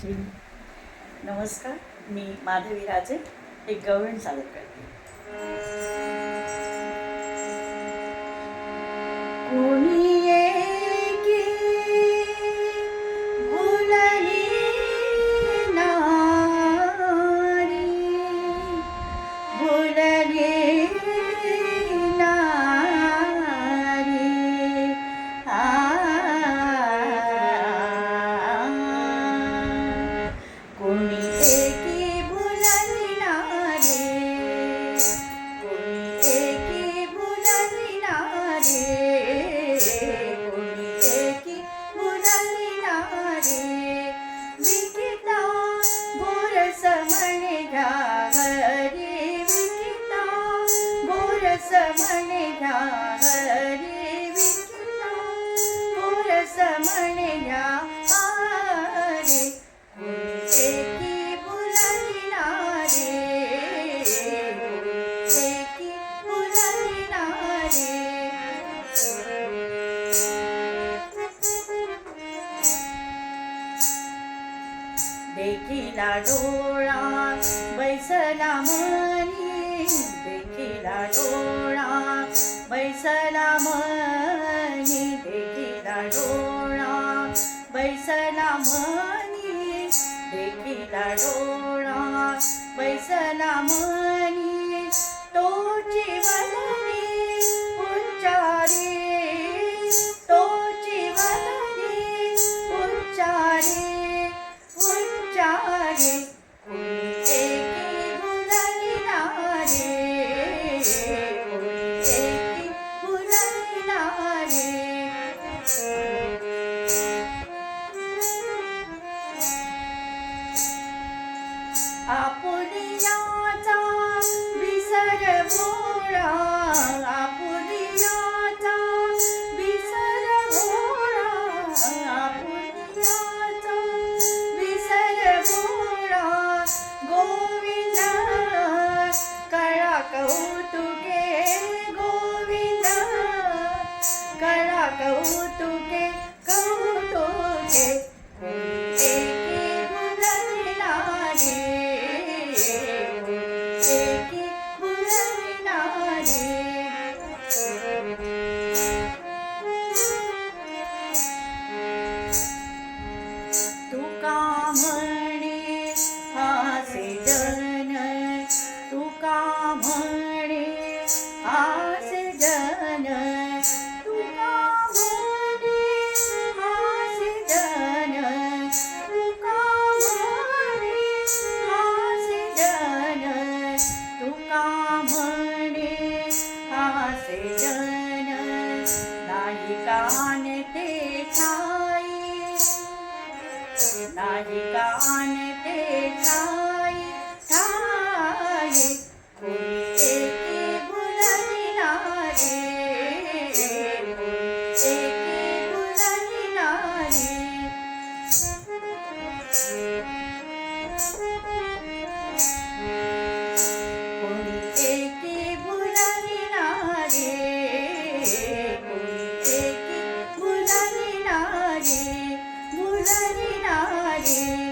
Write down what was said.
नमस्कार, मी माधवी राजे एक गवळण सादर करते. कोणी एके भुलली नारी, भुलली नारी, कोणी एके भुलली नारी, कोणी एके भुलली नारी, कोणी एके भुलली नारी. विकिता गोरस म्हणे घ्या हरी, विकिता गोरस म्हणे घ्या हरी, विकिता गोरस म्हणे घ्या हरी. एकी भुलली नारी, एकी भुलली नारी. देखिला डोळा बैसला मनी, देखिला डोळा बैसला मनी, देखिला डोळा बैसला मनी, देखिला डोळा बैसला मनी. तोची वदनी उच्चारी, तोची वदनी उच्चारी, उच्चारी. कोणी एके भुलली नारी, कोणी एके भुलली नारी. आपुलियाचा विसर भोळा, आपुलियाचा विसर भोळा, आपुलियाचा विसर भोळा. गोविंद कळा कौतुके, गोविंद कळा कौतुके, कौतुके. एके भुलली नारी, एके भुलली नारी. तुका म्हणे हासे जन, तुका म्हणे हासे जन, तुका म्हणे हासे जन, तुका म्हणे हासे जन, तुका म्हणे हासे जन. नाही कान ते ठाई, नाही कान ते ठाई, ठाई. कोणी एके भुलली नारी, कोणी एके भुलली नारी. कोणी एके भुलली नारी, कोणी एके भुलली नारी, भुलली नारी.